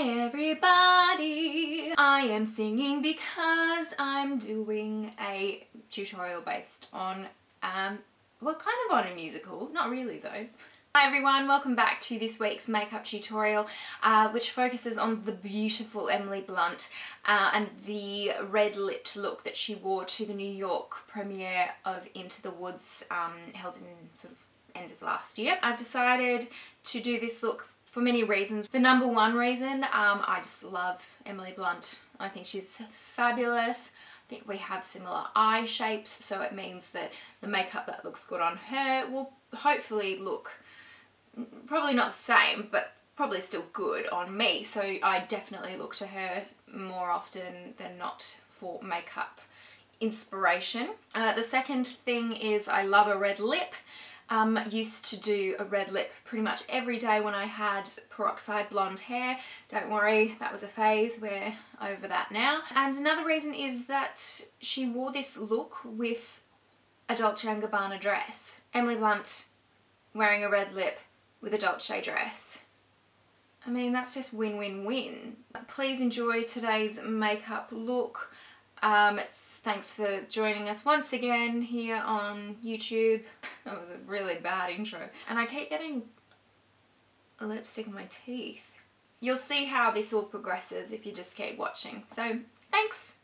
Hi everybody! I am singing because I'm doing a tutorial based on, well, kind of on a musical, not really though. Hi everyone, welcome back to this week's makeup tutorial which focuses on the beautiful Emily Blunt and the red lipped look that she wore to the New York premiere of Into the Woods held in sort of end of last year. I've decided to do this look for many reasons. The number one reason, I just love Emily Blunt. I think she's fabulous. I think we have similar eye shapes, so it means that the makeup that looks good on her will hopefully look probably not the same, but probably still good on me. So I definitely look to her more often than not for makeup inspiration. The second thing is I love a red lip. Used to do a red lip pretty much every day when I had peroxide blonde hair. Don't worry, that was a phase, we're over that now. And another reason is that she wore this look with a Dolce & Gabbana dress. Emily Blunt wearing a red lip with a Dolce dress. I mean, that's just win-win-win. Please enjoy today's makeup look. Thanks for joining us once again here on YouTube. That was a really bad intro. And I keep getting a lipstick in my teeth. You'll see how this all progresses if you just keep watching. So, thanks!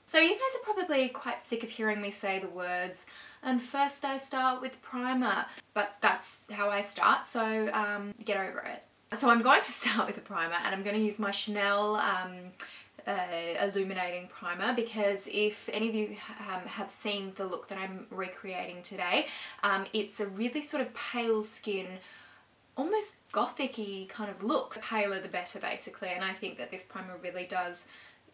So you guys are probably quite sick of hearing me say the words, and first I start with primer. But that's how I start, so get over it. So I'm going to start with a primer, and I'm going to use my Chanel illuminating primer, because if any of you have seen the look that I'm recreating today, it's a really sort of pale skin, almost gothic-y kind of look. The paler the better basically, and I think that this primer really does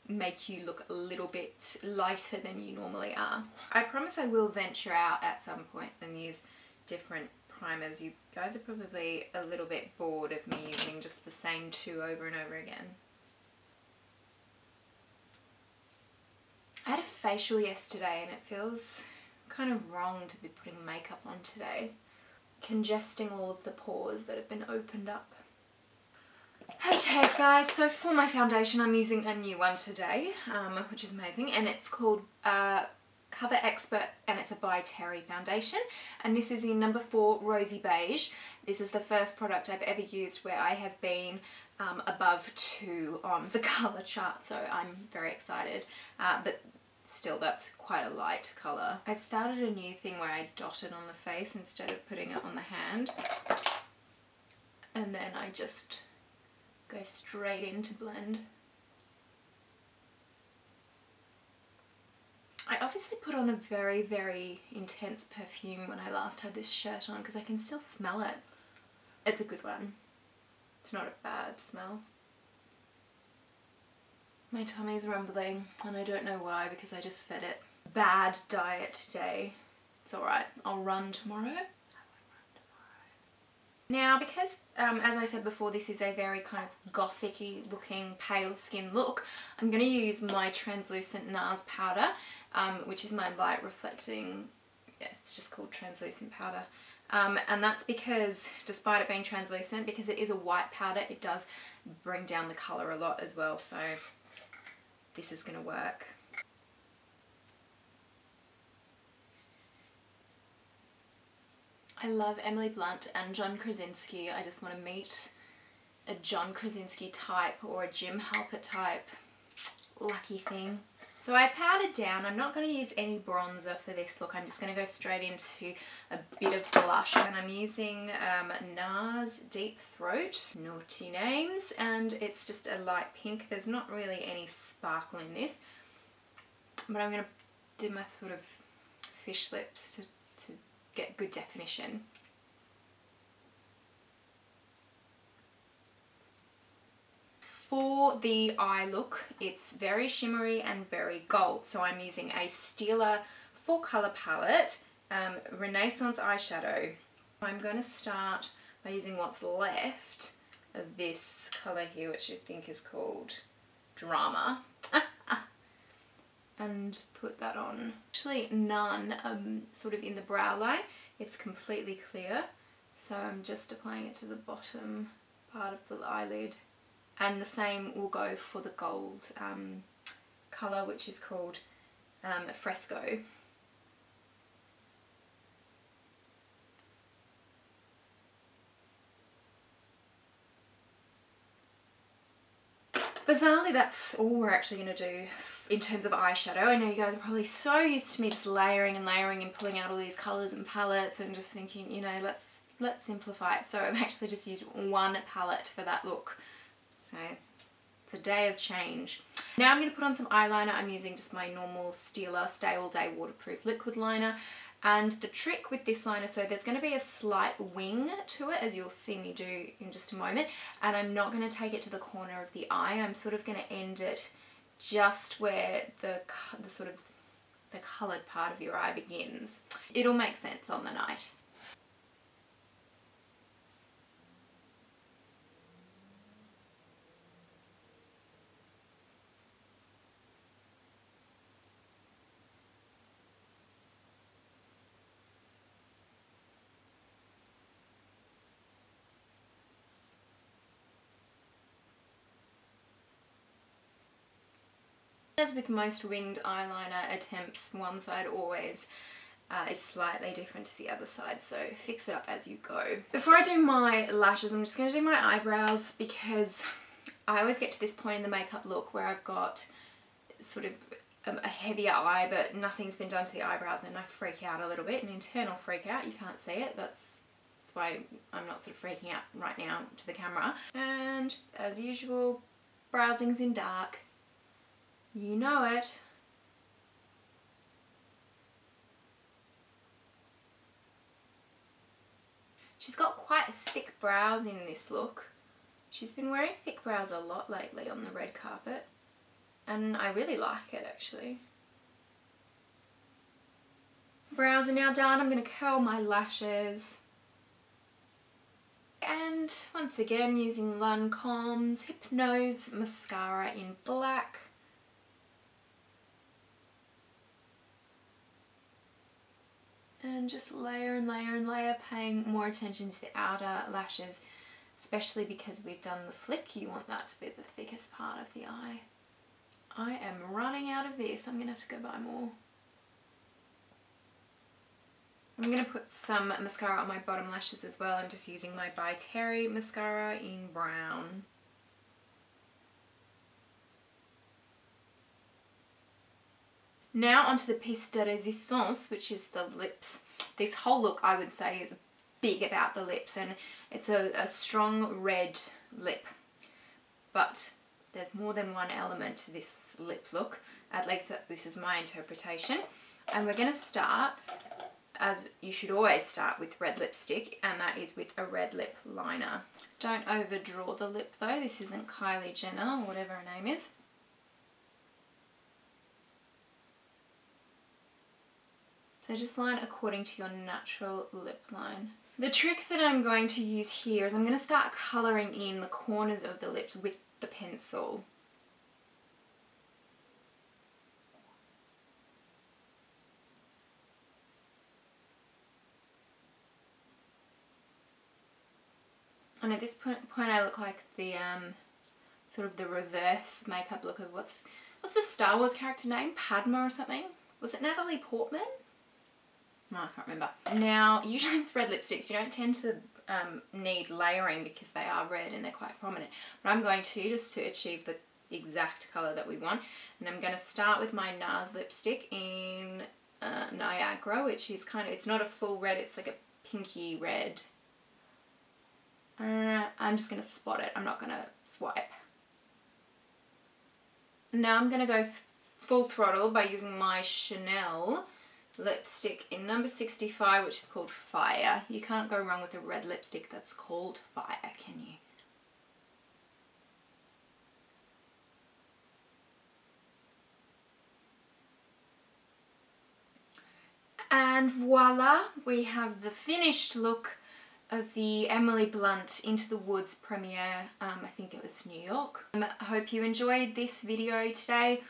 make you look a little bit lighter than you normally are. I promise I will venture out at some point and use different primers. You guys are probably a little bit bored of me using just the same two over and over again. I had a facial yesterday and it feels kind of wrong to be putting makeup on today. Congesting all of the pores that have been opened up. Okay guys, so for my foundation I'm using a new one today, which is amazing, and it's called Cover Expert, and it's a by Terry foundation, and this is in number 4 Rosy Beige. This is the first product I've ever used where I have been above 2 on the colour chart, so I'm very excited, but still that's quite a light colour. I've started a new thing where I dot it on the face instead of putting it on the hand, and then I just go straight into blend. I obviously put on a very, very intense perfume when I last had this shirt on because I can still smell it. It's a good one. It's not a bad smell. My tummy's rumbling and I don't know why, because I just fed it. Bad diet today. It's alright, I'll run tomorrow. Now, because, as I said before, this is a very kind of gothic-y looking pale skin look, I'm going to use my translucent NARS powder, which is my light reflecting, yeah, it's just called translucent powder. And that's because, despite it being translucent, because it is a white powder, it does bring down the colour a lot as well, so this is going to work. I love Emily Blunt and John Krasinski. I just want to meet a John Krasinski type or a Jim Halpert type. Lucky thing. So I powdered down. I'm not going to use any bronzer for this look. I'm just going to go straight into a bit of blush. And I'm using NARS Deep Throat. Naughty names. And it's just a light pink. There's not really any sparkle in this. But I'm going to do my sort of fish lips to get good definition. For the eye look, it's very shimmery and very gold, so I'm using a Stila 4-colour palette, Renaissance eyeshadow. I'm going to start by using what's left of this colour here, which I think is called Drama. And put that on. Actually none sort of in the brow line. It's completely clear, so I'm just applying it to the bottom part of the eyelid And the same will go for the gold colour, which is called Fresco. Bizarrely, that's all we're actually going to do in terms of eyeshadow. I know you guys are probably so used to me just layering and layering and pulling out all these colours and palettes and just thinking, you know, let's simplify it. So I've actually just used one palette for that look. So it's a day of change. Now I'm going to put on some eyeliner. I'm using just my normal Stila Stay All Day Waterproof Liquid Liner. And the trick with this liner, so there's going to be a slight wing to it, as you'll see me do in just a moment, and I'm not going to take it to the corner of the eye. I'm sort of going to end it just where the sort of the coloured part of your eye begins. It'll make sense on the night. As with most winged eyeliner attempts, one side always is slightly different to the other side, so fix it up as you go. Before I do my lashes, I'm just going to do my eyebrows, because I always get to this point in the makeup look where I've got sort of a heavier eye, but nothing's been done to the eyebrows, and I freak out a little bit, an internal freak out. You can't see it, that's why I'm not sort of freaking out right now to the camera. And as usual, browsing's in dark. You know it. She's got quite thick brows in this look. She's been wearing thick brows a lot lately on the red carpet, and I really like it actually. Brows are now done. I'm going to curl my lashes. And once again, using Lancome's Hypnose mascara in black. And just layer and layer and layer, paying more attention to the outer lashes, especially because we've done the flick. You want that to be the thickest part of the eye. I am running out of this. I'm going to have to go buy more. I'm going to put some mascara on my bottom lashes as well. I'm just using my By Terry mascara in brown. Now onto the piece de resistance, which is the lips. This whole look, I would say, is big about the lips, and it's a strong red lip. But there's more than one element to this lip look. At least this is my interpretation. And we're going to start, as you should always start, with red lipstick, and that is with a red lip liner. Don't overdraw the lip though. This isn't Kylie Jenner or whatever her name is. So just line according to your natural lip line. The trick that I'm going to use here is I'm going to start colouring in the corners of the lips with the pencil. And at this point I look like the sort of the reverse makeup look of what's the Star Wars character name? Padma or something? Was it Natalie Portman? No, I can't remember. Now, usually with red lipsticks, you don't tend to need layering because they are red and they're quite prominent. But I'm going to, just to achieve the exact colour that we want, and I'm going to start with my NARS lipstick in Niagara, which is kind of, it's not a full red, it's like a pinky red. I'm just going to spot it, I'm not going to swipe. Now I'm going to go full throttle by using my Chanel lipstick in number 65, which is called Fire. You can't go wrong with a red lipstick that's called Fire, can you? And voila, we have the finished look of the Emily Blunt Into the Woods premiere. I think it was New York. I hope you enjoyed this video today.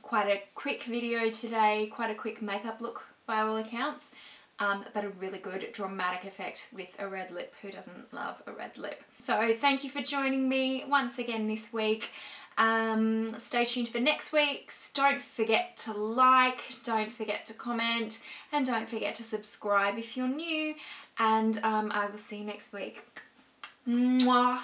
Quite a quick video today, quite a quick makeup look by all accounts. but a really good dramatic effect with a red lip. Who doesn't love a red lip? So thank you for joining me once again this week. Stay tuned for next week's. Don't forget to like, don't forget to comment, and don't forget to subscribe if you're new. And I will see you next week. Mwah.